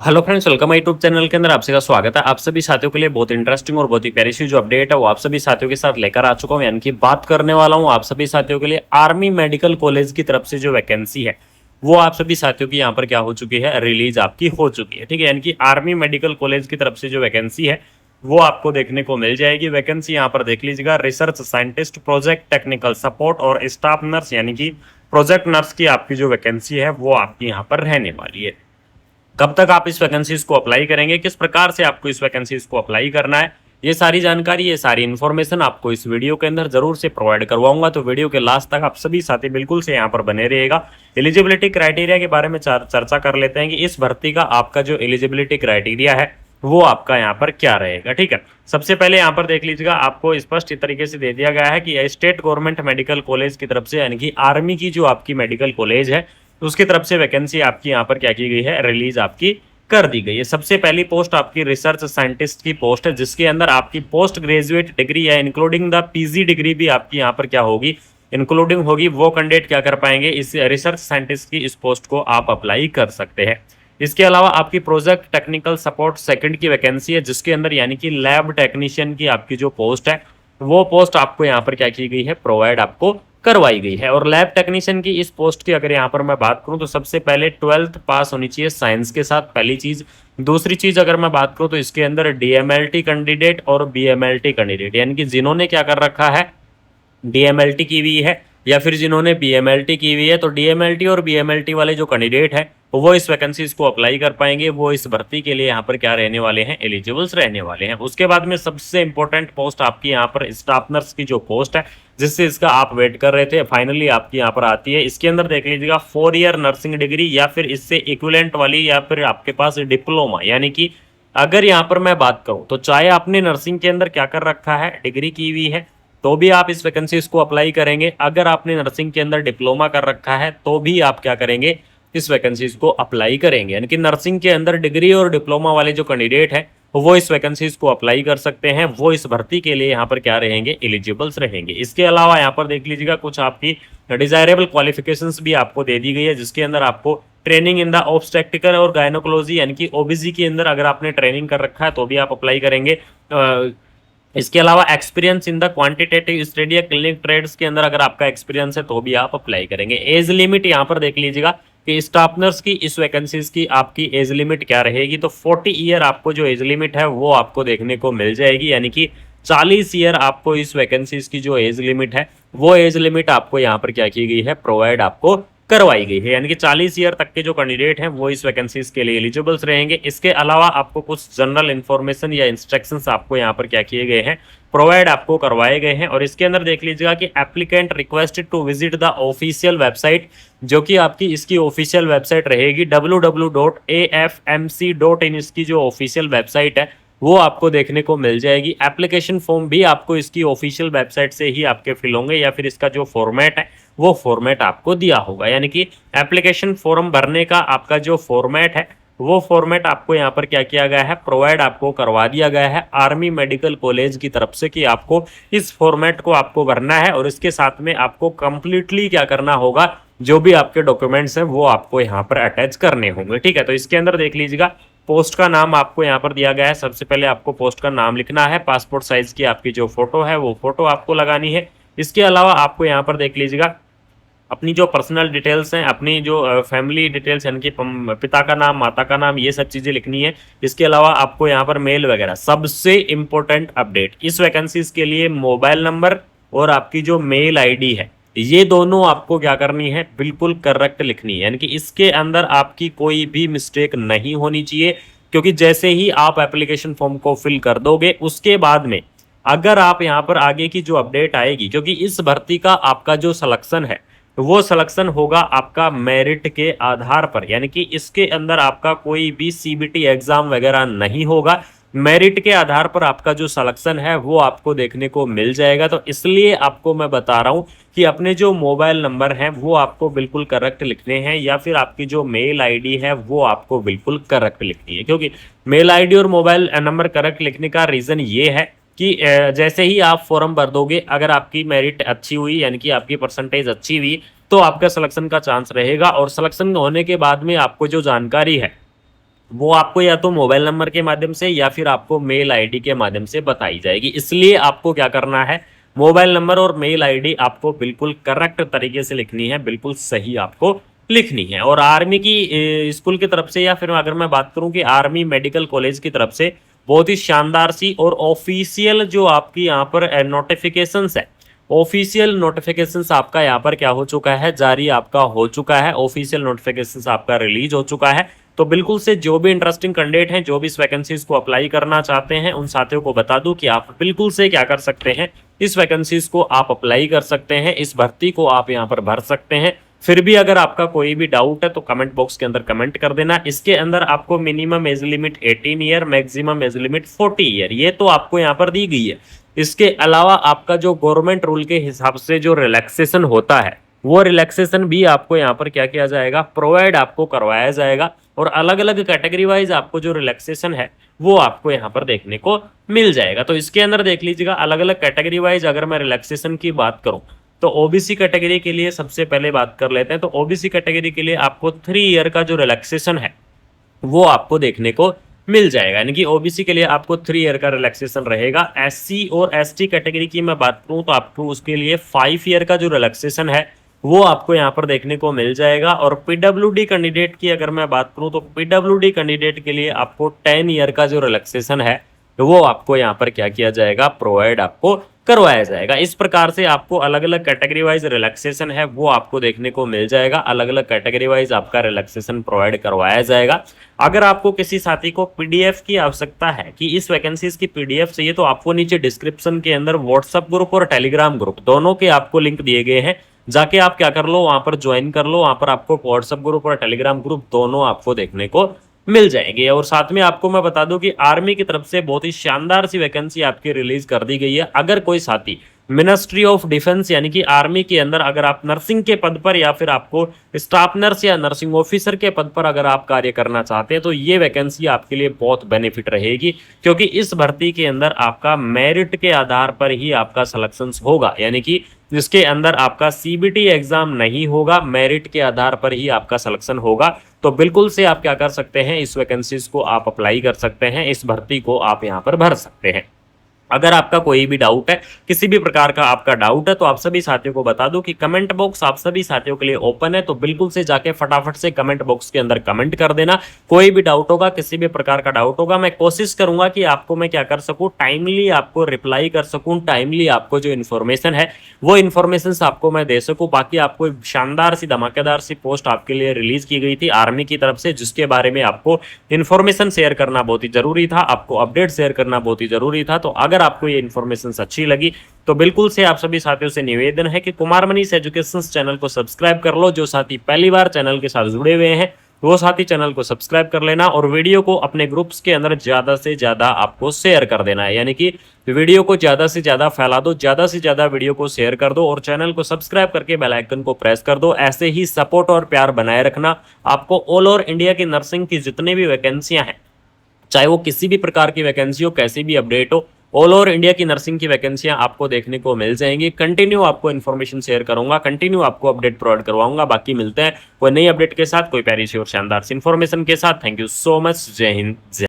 Hello friends, welcome YouTube channel के अंदर आपसे का स्वागत है। आप सभी साथियों के लिए बहुत इंटरेस्टिंग और बहुत ही प्यारी सी जो अपडेट है वो आप सभी साथियों के साथ लेकर आ चुका हूं। यानी कि बात करने वाला हूं आप सभी साथियों के लिए आर्मी मेडिकल कॉलेज की तरफ से जो वैकेंसी है वो आप सभी साथियों की यहाँ पर क्या हो चुकी है, रिलीज आपकी हो चुकी है। ठीक है, यानी कि आर्मी मेडिकल कॉलेज की तरफ से जो वैकेंसी है वो आपको देखने को मिल जाएगी। वैकेंसी यहाँ पर देख लीजिएगा, research scientist, project technical support और स्टाफ नर्स यानी कि प्रोजेक्ट नर्स की आपकी जो वैकेंसी है वो आपकी यहाँ पर रहने वाली है। कब तक आप इस वैकेंसीज को अप्लाई करेंगे, किस प्रकार से आपको इस वैकेंसीज को अप्लाई करना है, ये सारी जानकारी, ये सारी इन्फॉर्मेशन आपको इस वीडियो के अंदर जरूर से प्रोवाइड करवाऊंगा। तो वीडियो के लास्ट तक आप सभी साथी बिल्कुल से यहाँ पर बने रहिएगा। एलिजिबिलिटी क्राइटेरिया के बारे में चर्चा कर लेते हैं कि इस भर्ती का आपका जो एलिजिबिलिटी क्राइटेरिया है वो आपका यहाँ पर क्या रहेगा। ठीक है, सबसे पहले यहाँ पर देख लीजिएगा, आपको स्पष्ट तरीके से दे दिया गया है कि स्टेट गवर्नमेंट मेडिकल कॉलेज की तरफ से यानी कि आर्मी की जो आपकी मेडिकल कॉलेज है उसकी तरफ से वैकेंसी आपकी यहाँ पर क्या की गई है, रिलीज आपकी कर दी गई है। सबसे पहली पोस्ट आपकी रिसर्च साइंटिस्ट की पोस्ट है, जिसके अंदर आपकी पोस्ट ग्रेजुएट डिग्री है इंक्लूडिंग द पीजी डिग्री भी आपकी यहाँ पर क्या होगी, इंक्लूडिंग होगी। वो कैंडिडेट क्या कर पाएंगे, इस रिसर्च साइंटिस्ट की इस पोस्ट को आप अप्लाई कर सकते हैं। इसके अलावा आपकी प्रोजेक्ट टेक्निकल सपोर्ट सेकंड की वैकेंसी है, जिसके अंदर यानी कि लैब टेक्नीशियन की आपकी जो पोस्ट है वो पोस्ट आपको यहाँ पर क्या की गई है, प्रोवाइड आपको करवाई गई है। और लैब टेक्नीशियन की इस पोस्ट की अगर यहाँ पर मैं बात करूँ तो सबसे पहले 12th पास होनी चाहिए साइंस के साथ, पहली चीज। दूसरी चीज अगर मैं बात करूँ तो इसके अंदर डीएमएलटी कैंडिडेट और बीएमएलटी कैंडिडेट यानी कि जिन्होंने क्या कर रखा है, डीएमएलटी की हुई है या फिर जिन्होंने बीएमएलटी की हुई है, तो डीएमएलटी और बीएमएलटी वाले जो कैंडिडेट है वो इस वैकेंसीज को अप्लाई कर पाएंगे। वो इस भर्ती के लिए यहाँ पर क्या रहने वाले हैं, एलिजिबल्स रहने वाले हैं। उसके बाद में सबसे इंपॉर्टेंट पोस्ट आपकी यहाँ पर स्टाफ नर्स की जो पोस्ट है, जिससे इसका आप वेट कर रहे थे, फाइनली आपकी यहाँ पर आती है। इसके अंदर देख लीजिएगा 4 ईयर नर्सिंग डिग्री या फिर इससे इक्विवेलेंट वाली या फिर आपके पास डिप्लोमा, यानी कि अगर यहाँ पर मैं बात करूँ तो चाहे आपने नर्सिंग के अंदर क्या कर रखा है, डिग्री की हुई है, तो भी आप इस वैकेंसीज को अप्लाई करेंगे। अगर आपने नर्सिंग के अंदर डिप्लोमा कर रखा है तो भी आप क्या करेंगे, इस वैकेंसीज को अप्लाई करेंगे। यानी कि नर्सिंग के अंदर डिग्री और डिप्लोमा वाले जो कैंडिडेट हैं वो इस वैकेंसीज को अप्लाई कर सकते हैं, वो इस भर्ती के लिए यहाँ पर क्या रहेंगे, एलिजिबल्स रहेंगे। इसके अलावा यहाँ पर देख लीजिएगा कुछ आपकी डिजायरेबल क्वालिफिकेशंस भी आपको दे दी गई है, जिसके अंदर आपको ट्रेनिंग इन द ऑब्स्टेट्रिकल और गायनोकोलॉजी यानी कि ओबीजी के अंदर अगर आपने ट्रेनिंग कर रखा है तो भी आप अप्लाई करेंगे। इसके अलावा experience in the quantitative study या क्लिनिक ट्रेड्स के अंदर अगर आपका एक्सपीरियंस है तो भी आप अप्लाई करेंगे। एज लिमिट यहाँ पर देख लीजिएगा कि स्टाफ नर्स की इस वैकेंसीज की आपकी एज लिमिट क्या रहेगी, तो 40 ईयर आपको जो एज लिमिट है वो आपको देखने को मिल जाएगी। यानी कि 40 ईयर आपको इस वैकेंसीज की जो एज लिमिट है वो एज लिमिट आपको यहाँ पर क्या की गई है, प्रोवाइड आपको करवाई गई है। यानी कि 40 ईयर तक के जो कैंडिडेट हैं वो इस वैकेंसीज के लिए एलिजिबल्स रहेंगे। इसके अलावा आपको कुछ जनरल इन्फॉर्मेशन या इंस्ट्रक्शंस आपको यहाँ पर क्या किए गए हैं, प्रोवाइड आपको करवाए गए हैं। और इसके अंदर देख लीजिएगा कि applicant requested to visit the official website, जो कि आपकी इसकी ऑफिशियल वेबसाइट रहेगी www.afmc.in। इसकी जो ऑफिशियल वेबसाइट है वो आपको देखने को मिल जाएगी। एप्लीकेशन फॉर्म भी आपको इसकी ऑफिशियल वेबसाइट से ही आपके फिल होंगे या फिर इसका जो फॉर्मेट है वो फॉर्मेट आपको दिया होगा। यानी कि एप्लीकेशन फॉर्म भरने का आपका जो फॉर्मेट है वो फॉर्मेट आपको यहाँ पर क्या किया गया है, प्रोवाइड आपको करवा दिया गया है आर्मी मेडिकल कॉलेज की तरफ से कि आपको इस फॉर्मेट को आपको भरना है और इसके साथ में आपको कंप्लीटली क्या करना होगा, जो भी आपके डॉक्यूमेंट्स हैं वो आपको यहाँ पर अटैच करने होंगे। ठीक है, तो इसके अंदर देख लीजिएगा पोस्ट का नाम आपको यहाँ पर दिया गया है। सबसे पहले आपको पोस्ट का नाम लिखना है, पासपोर्ट साइज की आपकी जो फोटो है वो फोटो आपको लगानी है। इसके अलावा आपको यहाँ पर देख लीजिएगा अपनी जो पर्सनल डिटेल्स हैं, अपनी जो फैमिली डिटेल्स यानी कि पिता का नाम, माता का नाम, ये सब चीज़ें लिखनी है। इसके अलावा आपको यहाँ पर मेल वगैरह, सबसे इम्पोर्टेंट अपडेट इस वैकेंसीज के लिए मोबाइल नंबर और आपकी जो मेल आईडी है ये दोनों आपको क्या करनी है, बिल्कुल करेक्ट लिखनी है। यानी कि इसके अंदर आपकी कोई भी मिस्टेक नहीं होनी चाहिए, क्योंकि जैसे ही आप एप्लीकेशन फॉर्म को फिल कर दोगे उसके बाद में अगर आप यहाँ पर आगे की जो अपडेट आएगी, क्योंकि इस भर्ती का आपका जो सिलेक्शन है वो सिलेक्शन होगा आपका मेरिट के आधार पर। यानी कि इसके अंदर आपका कोई भी सीबीटी एग्जाम वगैरह नहीं होगा, मेरिट के आधार पर आपका जो सिलेक्शन है वो आपको देखने को मिल जाएगा। तो इसलिए आपको मैं बता रहा हूं कि अपने जो मोबाइल नंबर हैं वो आपको बिल्कुल करेक्ट लिखने हैं या फिर आपकी जो मेल आईडी है वो आपको बिल्कुल करेक्ट लिखनी है। क्योंकि मेल आईडी और मोबाइल नंबर करेक्ट लिखने का रीज़न ये है कि जैसे ही आप फॉर्म भर दोगे, अगर आपकी मेरिट अच्छी हुई यानी कि आपकी परसेंटेज अच्छी हुई तो आपका सिलेक्शन का चांस रहेगा। और सिलेक्शन होने के बाद में आपको जो जानकारी है वो आपको या तो मोबाइल नंबर के माध्यम से या फिर आपको मेल आईडी के माध्यम से बताई जाएगी। इसलिए आपको क्या करना है, मोबाइल नंबर और मेल आईडी आपको बिल्कुल करेक्ट तरीके से लिखनी है, बिल्कुल सही आपको लिखनी है। और आर्मी की स्कूल की तरफ से या फिर अगर मैं बात करूं कि आर्मी मेडिकल कॉलेज की तरफ से बहुत ही शानदार सी और ऑफिशियल जो आपकी यहाँ पर नोटिफिकेशंस है, ऑफिशियल नोटिफिकेशंस आपका यहाँ पर क्या हो चुका है, जारी आपका हो चुका है, ऑफिशियल नोटिफिकेशंस आपका रिलीज हो चुका है। तो बिल्कुल से जो भी इंटरेस्टिंग कैंडिडेट हैं, जो भी इस वैकेंसीज को अप्लाई करना चाहते हैं, उन साथियों को बता दूं कि आप बिल्कुल से क्या कर सकते हैं, इस वैकेंसीज को आप अप्लाई कर सकते हैं, इस भर्ती को आप यहाँ पर भर सकते हैं। फिर भी अगर आपका कोई भी डाउट है तो कमेंट बॉक्स के अंदर कमेंट कर देना। इसके अंदर आपको minimum age limit 18 year, maximum age limit 40 year, ये तो आपको यहाँ पर दी गई है। इसके अलावा आपका जो गवर्नमेंट रूल के हिसाब से जो रिलैक्सेशन होता है, वो रिलैक्सेशन भी आपको यहाँ पर क्या किया जाएगा, प्रोवाइड आपको करवाया जाएगा। और अलग अलग कैटेगरी वाइज आपको जो रिलैक्सेशन है वो आपको यहाँ पर देखने को मिल जाएगा। तो इसके अंदर देख लीजिएगा अलग अलग कैटेगरी वाइज अगर मैं रिलैक्सेशन की बात करूं तो ओबीसी कैटेगरी के लिए सबसे पहले बात कर लेते हैं। तो ओबीसी कैटेगरी के लिए आपको 3 ईयर का जो रिलैक्सेशन है वो आपको देखने को मिल जाएगा, यानी कि ओबीसी के लिए आपको 3 ईयर का रिलैक्सेशन रहेगा। एससी और एसटी कैटेगरी की मैं बात करूं तो आपको उसके लिए 5 ईयर का जो रिलैक्सेशन है वो आपको यहाँ पर देखने को मिल जाएगा। और पीडब्ल्यूडी कैंडिडेट की अगर मैं बात करूं तो पीडब्ल्यूडी कैंडिडेट के लिए आपको 10 ईयर का जो रिलैक्सेशन है वो आपको यहाँ पर क्या किया जाएगा, प्रोवाइड आपको करवाया जाएगा। इस प्रकार से आपको अलग अलग कैटेगरी वाइज रिलैक्सेशन है वो आपको देखने को मिल जाएगा, अलग अलग कैटेगरी वाइज आपका रिलैक्सेशन प्रोवाइड करवाया जाएगा। अगर आपको किसी साथी को पीडीएफ की आवश्यकता है कि इस वैकेंसीज की पीडीएफ चाहिए तो आपको नीचे डिस्क्रिप्शन के अंदर व्हाट्सएप ग्रुप और टेलीग्राम ग्रुप दोनों के आपको लिंक दिए गए हैं, जाके आप क्या कर लो, वहां पर ज्वाइन कर लो। वहां पर आपको व्हाट्सएप ग्रुप और टेलीग्राम ग्रुप दोनों आपको देखने को मिल जाएंगे। और साथ में आपको मैं बता दूं कि आर्मी की तरफ से बहुत ही शानदार सी वैकेंसी आपकी रिलीज कर दी गई है। अगर कोई साथी मिनिस्ट्री ऑफ डिफेंस यानी कि आर्मी के अंदर अगर आप नर्सिंग के पद पर या फिर आपको स्टाफ नर्स या नर्सिंग ऑफिसर के पद पर अगर आप कार्य करना चाहते हैं तो ये वैकेंसी आपके लिए बहुत बेनिफिट रहेगी, क्योंकि इस भर्ती के अंदर आपका मेरिट के आधार पर ही आपका सिलेक्शन होगा, यानी कि जिसके अंदर आपका सीबीटी एग्जाम नहीं होगा, मेरिट के आधार पर ही आपका सिलेक्शन होगा। तो बिल्कुल से आप क्या कर सकते हैं, इस वैकेंसीज को आप अप्लाई कर सकते हैं, इस भर्ती को आप यहाँ पर भर सकते हैं। अगर आपका कोई भी डाउट है, किसी भी प्रकार का आपका डाउट है, तो आप सभी साथियों को बता दूं कि कमेंट बॉक्स आप सभी साथियों के लिए ओपन है। तो बिल्कुल से जाके फटाफट से कमेंट बॉक्स के अंदर कमेंट कर देना। कोई भी डाउट होगा, किसी भी प्रकार का डाउट होगा, मैं कोशिश करूंगा कि आपको मैं क्या कर सकूं, टाइमली आपको रिप्लाई कर सकूं, टाइमली आपको जो इन्फॉर्मेशन है वो इन्फॉर्मेशन आपको मैं दे सकूं। बाकी आपको शानदार सी धमाकेदार सी पोस्ट आपके लिए रिलीज की गई थी आर्मी की तरफ से, जिसके बारे में आपको इन्फॉर्मेशन शेयर करना बहुत ही जरूरी था, आपको अपडेट शेयर करना बहुत ही जरूरी था। तो अगर आपको ये इन्फॉर्मेशन अच्छी लगी तो बिल्कुल से आप सभी साथियों से निवेदन है कि कुमार मनीष एजुकेशन चैनल को सब्सक्राइब कर लो। जो साथी पहली बार चैनल के साथ जुड़े हुए हैं वो साथी चैनल को सब्सक्राइब कर लेना और वीडियो को अपने ग्रुप्स के अंदर ज्यादा से ज्यादा आपको शेयर कर देना है, यानी कि वीडियो को ज्यादा से ज्यादा फैला दो, ज्यादा से ज्यादा वीडियो को शेयर कर दो और चैनल को सब्सक्राइब करके बेल आइकन को प्रेस कर दो। ऐसे ही सपोर्ट और प्यार बनाए रखना। आपको ऑल ओवर इंडिया की नर्सिंग की जितनी भी वैकेंसियां हैं, चाहे वो किसी भी प्रकार की वैकेंसी हो, कैसी भी अपडेट हो, ऑल ओवर इंडिया की नर्सिंग की वैकेंसियां आपको देखने को मिल जाएंगी। कंटिन्यू आपको इन्फॉर्मेशन शेयर करूंगा, कंटिन्यू आपको अपडेट प्रोवाइड करवाऊंगा। बाकी मिलते हैं कोई नई अपडेट के साथ, कोई प्यारी सी और शानदार सी इन्फॉर्मेशन के साथ। Thank you so much. जय हिंद।